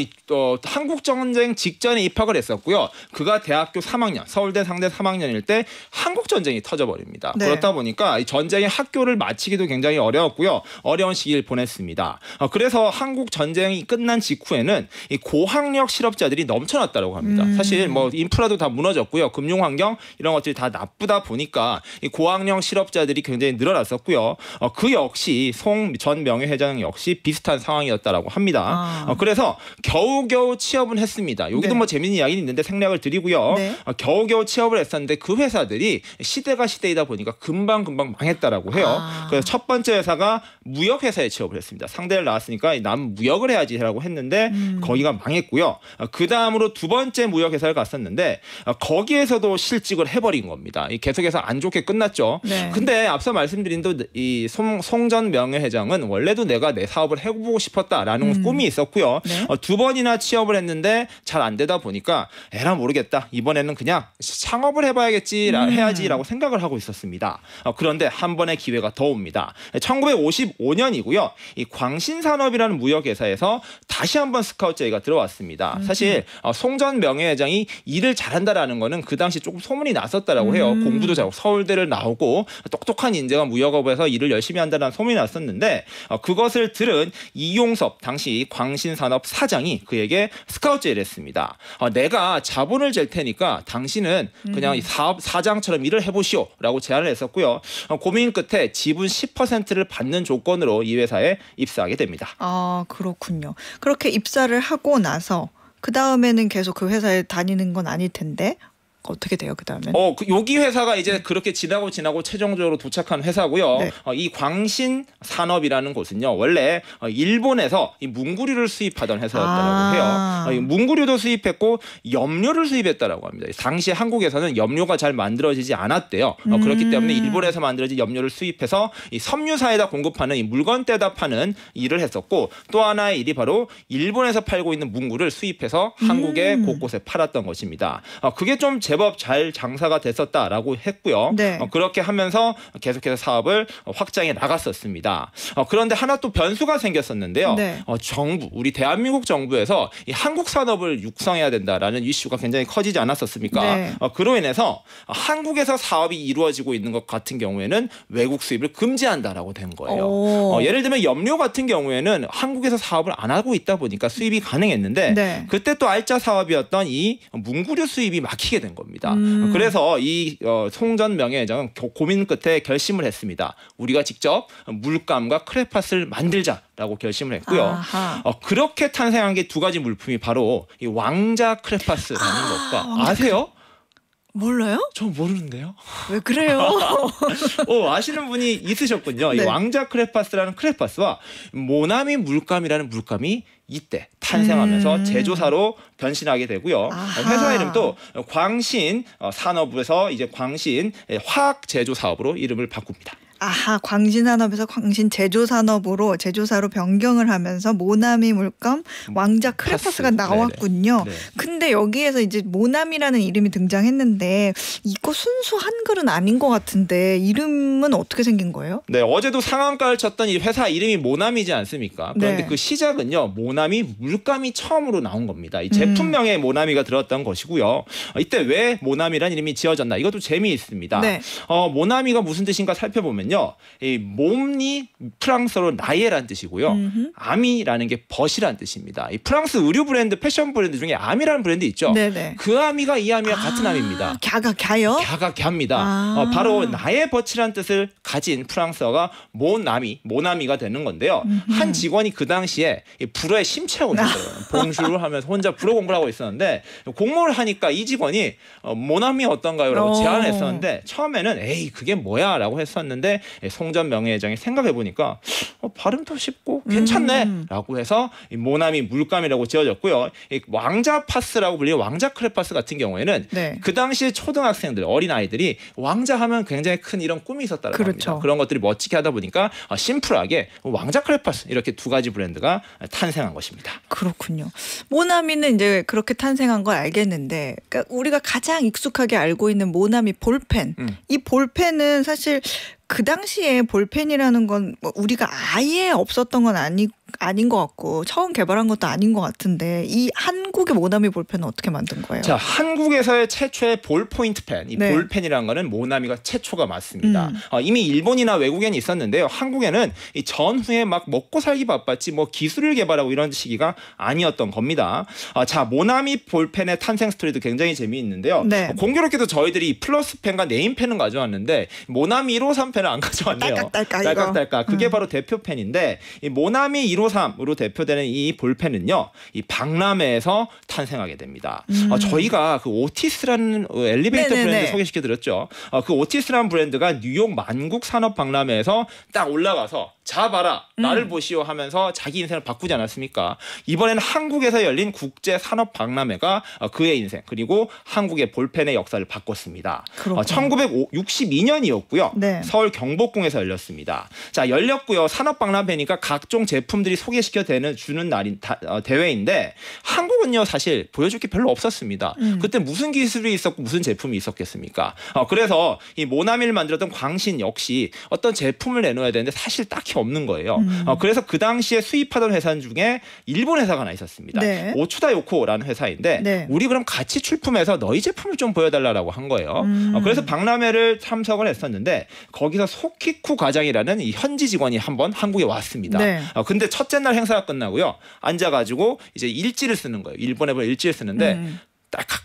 한국 전쟁 직전에 입학을 했었고요. 그가 대학교 3학년, 서울대 상대 3학년일 때 한국 전쟁이 터져버립니다. 네. 그렇다 보니까 이 전쟁의 학교를 마치기도 굉장히 어려웠고요. 어려운 시기를 보냈습니다. 그래서 한국 전쟁이 끝난 직후에는 이 고학력 실업자들이 넘쳐났다고 합니다. 사실 뭐 인프라도 다 무너졌고요. 금융 환경 이런 것들이 다 나쁘다 보니까 이 고학력 실업자들이 굉장히 늘어났었고요. 그 역시 송 전 명예회장 역시 비슷한 상황이었다라고 합니다. 그래서 겨우겨우 취업은 했습니다. 여기도 뭐 재밌는 이야기는 있는데 생략을 드리고요. 겨우겨우 취업을 했었는데 그 회사들이 시대가 시대이다 보니까 금방 망했다라고 해요. 그래서 첫 번째 회사가 무역회사에 취업을 했습니다. 상대를 나왔으니까 남 무역을 해야지라고 했는데 거기가 망했고요. 그 다음으로 두 번째 무역회사를 갔었는데 거기에서도 실직을 해버린 겁니다. 계속해서 안 좋게 끝났죠. 근데 앞서 말씀드린 이 송 전 명예회장은 원래도 내가 내 사업을 해보고 싶었다라는 꿈이 있었고요. 두 번이나 취업을 했는데 잘 안 되다 보니까 에라 모르겠다. 이번에는 그냥 창업을 해야지라고 생각을 하고 있었습니다. 그런데 한 번의 기회가 더 옵니다. 1955년이고요. 이 광신산업이라는 무역회사에서 다시 한번 스카우트 제의가 들어왔습니다. 사실 송 전 명예회장이 일을 잘한다라는 거는 그 당시 조금 소문이 났었다라고 해요. 공부도 잘하고 서울대를 나오고 똑똑한 인재가 무역업에서 일을 열심히 한다는 소문이 났었는데 그것을 들은 이용섭 당시 광신산업 사장이 그에게 스카우트 제의를 했습니다. 내가 자본을 잴 테니까 당신은 그냥 사업 사장처럼 일을 해보시오라고 제안을 했었고요. 고민 끝에 지분 10%를 받는 조건으로 이 회사에 입사하게 됩니다. 아, 그렇군요. 그렇게 입사를 하고 나서 그 다음에는 계속 그 회사에 다니는 건 아닐 텐데 어떻게 돼요, 그 다음에? 여기 회사가 이제 그렇게 지나고 최종적으로 도착한 회사고요. 이 광신 산업이라는 곳은요, 원래 일본에서 이 문구류를 수입하던 회사였다라고 해요. 문구류도 수입했고 염료를 수입했다라고 합니다. 당시 한국에서는 염료가 잘 만들어지지 않았대요. 그렇기 때문에 일본에서 만들어진 염료를 수입해서 이 섬유사에다 공급하는 이 물건대다 파는 일을 했었고, 또 하나의 일이 바로 일본에서 팔고 있는 문구를 수입해서 한국의 곳곳에 팔았던 것입니다. 그게 좀 제법 잘 장사가 됐었다라고 했고요. 그렇게 하면서 계속해서 사업을 확장해 나갔었습니다. 그런데 하나 또 변수가 생겼었는데요. 우리 대한민국 정부에서 이 한국 산업을 육성해야 된다라는 이슈가 굉장히 커지지 않았었습니까? 그로 인해서 한국에서 사업이 이루어지고 있는 것 같은 경우에는 외국 수입을 금지한다라고 된 거예요. 예를 들면 염료 같은 경우에는 한국에서 사업을 안 하고 있다 보니까 수입이 가능했는데 그때 또 알짜 사업이었던 이 문구류 수입이 막히게 된 겁니다. 그래서 이 송 전 명예회장은 고민 끝에 결심을 했습니다. 우리가 직접 물감과 크레파스를 만들자라고 결심을 했고요. 그렇게 탄생한 게 두 가지 물품이 바로 이 왕자 크레파스라는 것과 아세요? 몰라요? 저 모르는데요. 왜 그래요? 아시는 분이 있으셨군요. 이 왕자 크레파스라는 크레파스와 모나미 물감이라는 물감이 이때 탄생하면서 제조사로 변신하게 되고요. 회사 이름도 광신 산업에서 이제 광신 화학 제조 사업으로 이름을 바꿉니다. 아하, 광신산업에서 광신제조산업으로 제조사로 변경을 하면서 모나미 물감, 왕자 크레파스가 나왔군요. 근데 여기에서 이제 모나미라는 이름이 등장했는데 이거 순수 한글은 아닌 것 같은데 이름은 어떻게 생긴 거예요? 어제도 상한가를 쳤던 이 회사 이름이 모나미지 않습니까? 그런데 그 시작은요, 모나미 물감이 처음으로 나온 겁니다. 이 제품명에 모나미가 들었던 것이고요. 이때 왜 모나미라는 이름이 지어졌나? 이것도 재미있습니다. 모나미가 무슨 뜻인가 살펴보면요. 뭐냐면요. 이 몸이 프랑스어로 나이에라는 뜻이고요. 아미라는 게 벗이라는 뜻입니다. 이 프랑스 의류 브랜드, 패션 브랜드 중에 아미라는 브랜드 있죠. 네네. 그 아미가 이 아미와 같은 아미입니다. 갸요? 갸입니다. 바로 나의 벗이라는 뜻을 가진 프랑스어가 모나미가 되는 건데요. 한 직원이 그 당시에 불어에 심취하고 있었어요. 봉주를 하면서 혼자 불어 공부를 하고 있었는데 공모를 하니까 이 직원이 모나미 어떤가요? 라고 제안을 했었는데 처음에는 에이 그게 뭐야? 라고 했었는데 송전 명예회장이 생각해보니까 발음도 쉽고 괜찮네 라고 해서 이 모나미 물감이라고 지어졌고요. 이 왕자 파스라고 불리는 왕자 크레파스 같은 경우에는 네. 그 당시에 초등학생들, 어린아이들이 왕자 하면 굉장히 큰 이런 꿈이 있었다고 그렇죠. 합니다. 그런 것들이 멋지게 하다 보니까 심플하게 왕자 크레파스 이렇게 두 가지 브랜드가 탄생한 것입니다. 그렇군요. 모나미는 이제 그렇게 탄생한 걸 알겠는데, 그러니까 우리가 가장 익숙하게 알고 있는 모나미 볼펜. 이 볼펜은 사실 그 당시에 볼펜이라는 건 뭐 우리가 아예 없었던 건 아닌 것 같고 처음 개발한 것도 아닌 것 같은데 이 한국의 모나미 볼펜은 어떻게 만든 거예요? 자, 한국에서의 최초의 볼 포인트 펜, 이 네. 볼펜이라는 거는 모나미가 최초가 맞습니다. 이미 일본이나 외국에는 있었는데요. 한국에는 이 전후에 막 먹고 살기 바빴지 뭐 기술을 개발하고 이런 시기가 아니었던 겁니다. 자, 모나미 볼펜의 탄생 스토리도 굉장히 재미있는데요. 네. 공교롭게도 저희들이 플러스 펜과 네임 펜은 가져왔는데 모나미 153 펜을 안 가져왔네요. 딸깍딸깍. 그게 바로 대표 펜인데 이 모나미 153으로 대표되는 이 볼펜은요, 이 박람회에서 탄생하게 됩니다. 저희가 그 오티스라는 엘리베이터 네네네. 브랜드 소개시켜드렸죠. 그 오티스라는 브랜드가 뉴욕 만국 산업 박람회에서 딱 올라가서 자 봐라 나를 보시오 하면서 자기 인생을 바꾸지 않았습니까? 이번에는 한국에서 열린 국제 산업 박람회가 그의 인생 그리고 한국의 볼펜의 역사를 바꿨습니다. 1962년이었고요. 네. 서울 경복궁에서 열렸습니다. 자, 열렸고요. 산업 박람회니까 각종 제품들이 소개시켜 주는 대회인데 한국은요 사실 보여줄 게 별로 없었습니다. 그때 무슨 기술이 있었고 무슨 제품이 있었겠습니까? 그래서 이 모나미를 만들었던 광신 역시 어떤 제품을 내놓아야 되는데 사실 딱히 없는 거예요. 그래서 그 당시에 수입하던 회사 중에 일본 회사가 하나 있었습니다. 네. 오츠다 요코라는 회사인데 네. 우리 그럼 같이 출품해서 너희 제품을 좀 보여달라고 한 거예요. 그래서 박람회를 참석을 했었는데 거기서 소키쿠 과장이라는 이 현지 직원이 한번 한국에 왔습니다. 네. 근데 첫째 날 행사가 끝나고요. 앉아가지고 이제 일지를 쓰는 거예요. 일본에 보면 일지를 쓰는데 딸칵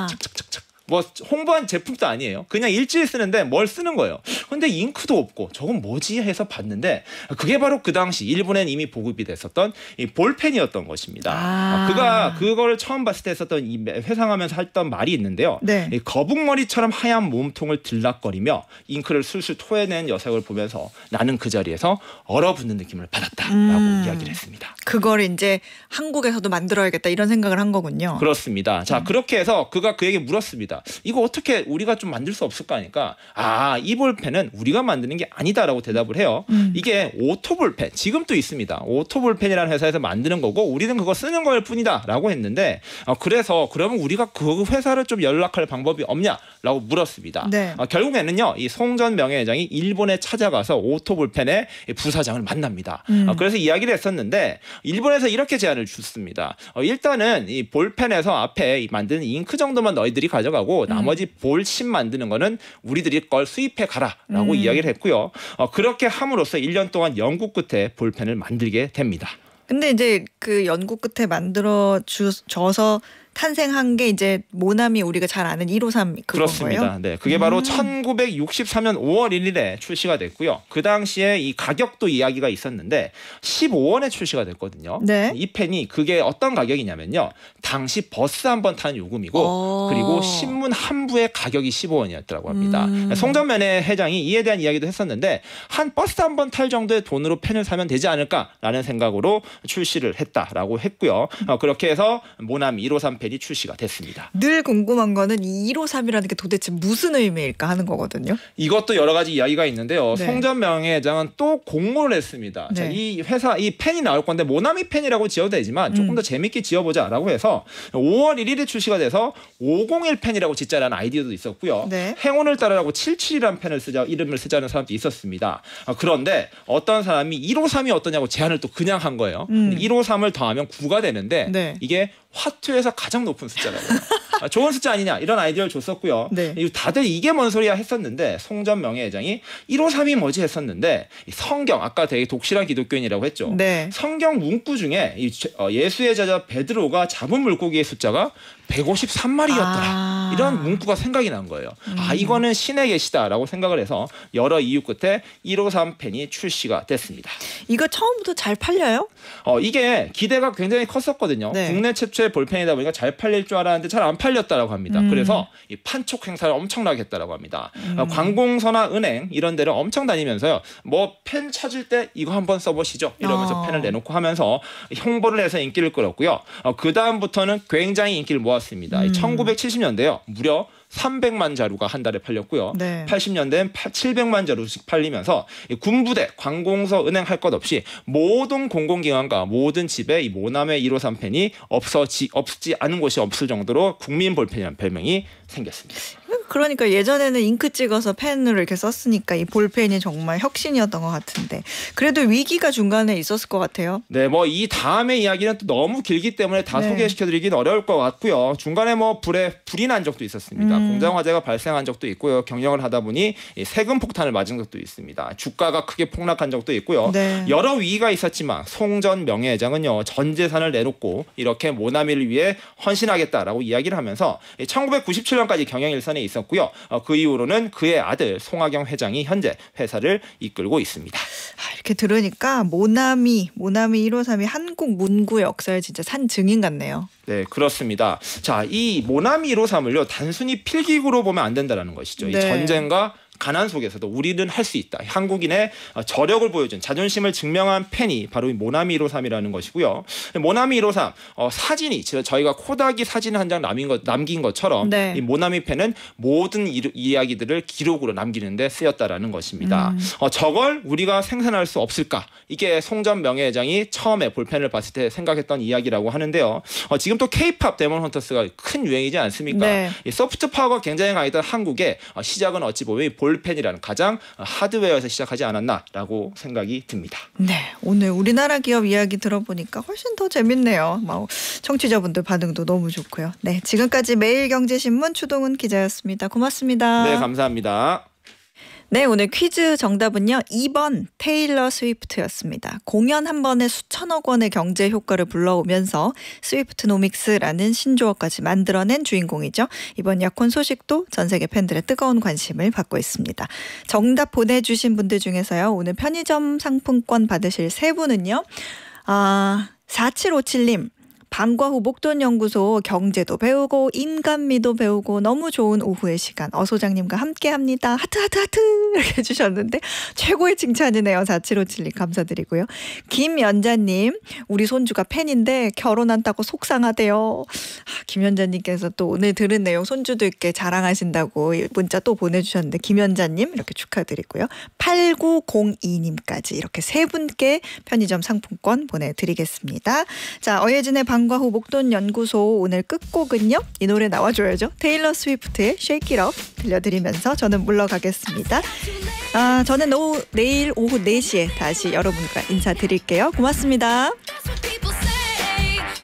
착착착착 뭐 홍보한 제품도 아니에요. 그냥 일지를 쓰는데 뭘 쓰는 거예요. 근데 잉크도 없고 저건 뭐지 해서 봤는데 그게 바로 그 당시 일본엔 이미 보급이 됐었던 이 볼펜이었던 것입니다. 그가 그걸 처음 봤을 때 했었던 이 회상하면서 했던 말이 있는데요. 네. 이 거북머리처럼 하얀 몸통을 들락거리며 잉크를 술술 토해낸 녀석을 보면서 나는 그 자리에서 얼어붙는 느낌을 받았다라고 이야기를 했습니다. 그걸 이제 한국에서도 만들어야겠다 이런 생각을 한 거군요. 그렇습니다. 자, 그렇게 해서 그가 그에게 물었습니다. 이거 어떻게 우리가 좀 만들 수 없을까 하니까 이 볼펜은 우리가 만드는 게 아니다라고 대답을 해요. 이게 오토볼펜 지금도 있습니다. 오토볼펜이라는 회사에서 만드는 거고 우리는 그거 쓰는 거일 뿐이다라고 했는데 그래서 그러면 우리가 그 회사를 좀 연락할 방법이 없냐라고 물었습니다. 네. 결국에는요 이 송전 명예회장이 일본에 찾아가서 오토볼펜의 부사장을 만납니다. 그래서 이야기를 했었는데 일본에서 이렇게 제안을 줬습니다. 일단은 이 볼펜에서 앞에 만드는 잉크 정도만 너희들이 가져가고 나머지 볼심 만드는 거는 우리들이 걸 수입해 가라라고 이야기를 했고요. 그렇게 함으로써 1년 동안 연구 끝에 볼펜을 만들게 됩니다. 근데 이제 그 연구 끝에 만들어 줘서 탄생한 게 이제 모나미 우리가 잘 아는 153 그렇습니다. 거예요? 네, 그게 바로 1963년 5월 1일에 출시가 됐고요. 그 당시에 이 가격도 이야기가 있었는데 15원에 출시가 됐거든요. 네. 이 펜이 그게 어떤 가격이냐면요. 당시 버스 한 번 타는 요금이고 그리고 신문 한 부의 가격이 15원이었다고 합니다. 송전면회 회장이 이에 대한 이야기도 했었는데 한 버스 한 번 탈 정도의 돈으로 펜을 사면 되지 않을까라는 생각으로 출시를 했다라고 했고요. 그렇게 해서 모나미 153 펜이 출시가 됐습니다. 늘 궁금한 거는 이 153이라는 게 도대체 무슨 의미일까 하는 거거든요. 이것도 여러 가지 이야기가 있는데요. 네. 송전 명예회장은 또 공모를 했습니다. 네. 자, 이 회사 이 펜이 나올 건데 모나미 펜이라고 지어도 되지만 조금 더 재밌게 지어보자라고 해서 5월 1일에 출시가 돼서 501 펜이라고 짓자라는 아이디어도 있었고요. 네. 행운을 따르라고 77이라는 펜을 이름을 쓰자는 사람도 있었습니다. 그런데 어떤 사람이 153이 어떠냐고 제안을 또 그냥 한 거예요. 153을 더하면 9가 되는데 네. 이게 화투에서 가장 가장 높은 숫자라고. 좋은 숫자 아니냐 이런 아이디어를 줬었고요. 네. 다들 이게 뭔 소리야 했었는데 송전 명예회장이 153이 뭐지 했었는데 성경 아까 되게 독실한 기독교인이라고 했죠. 네. 성경 문구 중에 예수의 제자 베드로가 잡은 물고기의 숫자가 153마리였더라. 이런 문구가 생각이 난 거예요. 이거는 신의 계시다라고 생각을 해서 여러 이유 끝에 153 펜이 출시가 됐습니다. 이거 처음부터 잘 팔려요? 이게 기대가 굉장히 컸었거든요. 네. 국내 최초의 볼펜이다 보니까 잘 팔릴 줄 알았는데 잘 안 팔렸다라고 합니다. 그래서 이 판촉 행사를 엄청나게 했다라고 합니다. 관공서나 은행 이런 데를 엄청 다니면서요. 뭐 펜 찾을 때 이거 한번 써보시죠. 이러면서 펜을 내놓고 하면서 홍보를 해서 인기를 끌었고요. 그 다음부터는 굉장히 인기를 모았습니다. 1970년대요. 무려 300만 자루가 한 달에 팔렸고요. 네. 80년대엔 700만 자루씩 팔리면서 군부대, 관공서, 은행 할 것 없이 모든 공공기관과 모든 집에 이 모나미 153 펜이 없지 않은 곳이 없을 정도로 국민 볼펜이라는 별명이 생겼습니다. 그러니까 예전에는 잉크 찍어서 펜으로 이렇게 썼으니까 이 볼펜이 정말 혁신이었던 것 같은데 그래도 위기가 중간에 있었을 것 같아요. 네, 뭐 이 다음의 이야기는 또 너무 길기 때문에 다 네. 소개시켜드리긴 어려울 것 같고요. 중간에 뭐 불이 난 적도 있었습니다. 공장 화재가 발생한 적도 있고요. 경영을 하다 보니 세금 폭탄을 맞은 적도 있습니다. 주가가 크게 폭락한 적도 있고요. 네. 여러 위기가 있었지만 송전 명예회장은요 전 재산을 내놓고 이렇게 모나미를 위해 헌신하겠다라고 이야기를 하면서 1997년까지 경영 일선에 있었고요. 그 이후로는 그의 아들 송하경 회장이 현재 회사를 이끌고 있습니다. 이렇게 들으니까 모나미 153이 한국 문구 역사의 진짜 산 증인 같네요. 네, 그렇습니다. 자, 이 모나미 153을요 단순히 필기구로 보면 안 된다는 것이죠. 네. 이 전쟁과 가난 속에서도 우리는 할 수 있다. 한국인의 저력을 보여준 자존심을 증명한 펜이 바로 이 모나미 153이라는 것이고요. 모나미 153 사진이 저희가 코닥이 사진 한 장 남긴 것처럼 네. 이 모나미 펜은 모든 이야기들을 기록으로 남기는 데 쓰였다라는 것입니다. 저걸 우리가 생산할 수 없을까? 이게 송전 명예회장이 처음에 볼펜을 봤을 때 생각했던 이야기라고 하는데요. 지금 또 K-팝 데몬 헌터스가 큰 유행이지 않습니까? 네. 이 소프트 파워가 굉장히 강했던 한국의 시작은 어찌 보면 볼펜이라는 가장 하드웨어에서 시작하지 않았나라고 생각이 듭니다. 네, 오늘 우리나라 기업 이야기 들어보니까 훨씬 더 재밌네요. 청취자분들 반응도 너무 좋고요. 네, 지금까지 매일경제신문 추동훈 기자였습니다. 고맙습니다. 네, 감사합니다. 네, 오늘 퀴즈 정답은요. 2번 테일러 스위프트였습니다. 공연 한 번에 수천억 원의 경제 효과를 불러오면서 스위프트노믹스라는 신조어까지 만들어낸 주인공이죠. 이번 약혼 소식도 전 세계 팬들의 뜨거운 관심을 받고 있습니다. 정답 보내주신 분들 중에서요. 오늘 편의점 상품권 받으실 세 분은요. 4757님. 방과후 목돈연구소 경제도 배우고 인간미도 배우고 너무 좋은 오후의 시간 어소장님과 함께합니다. 하트 이렇게 해주셨는데 최고의 칭찬이네요. 4757님 감사드리고요. 김연자님 우리 손주가 팬인데 결혼한다고 속상하대요. 김연자님께서 또 오늘 들은 내용 손주도 있게 자랑하신다고 문자 또 보내주셨는데 김연자님 이렇게 축하드리고요. 8902님까지 이렇게 세 분께 편의점 상품권 보내드리겠습니다. 자, 어예진의 방과후 목돈연구소 오늘 끝곡은요. 이 노래 나와줘야죠. 테일러 스위프트의 Shake It Up 들려드리면서 저는 물러가겠습니다. 저는 내일 오후 4시에 다시 여러분과 인사드릴게요. 고맙습니다.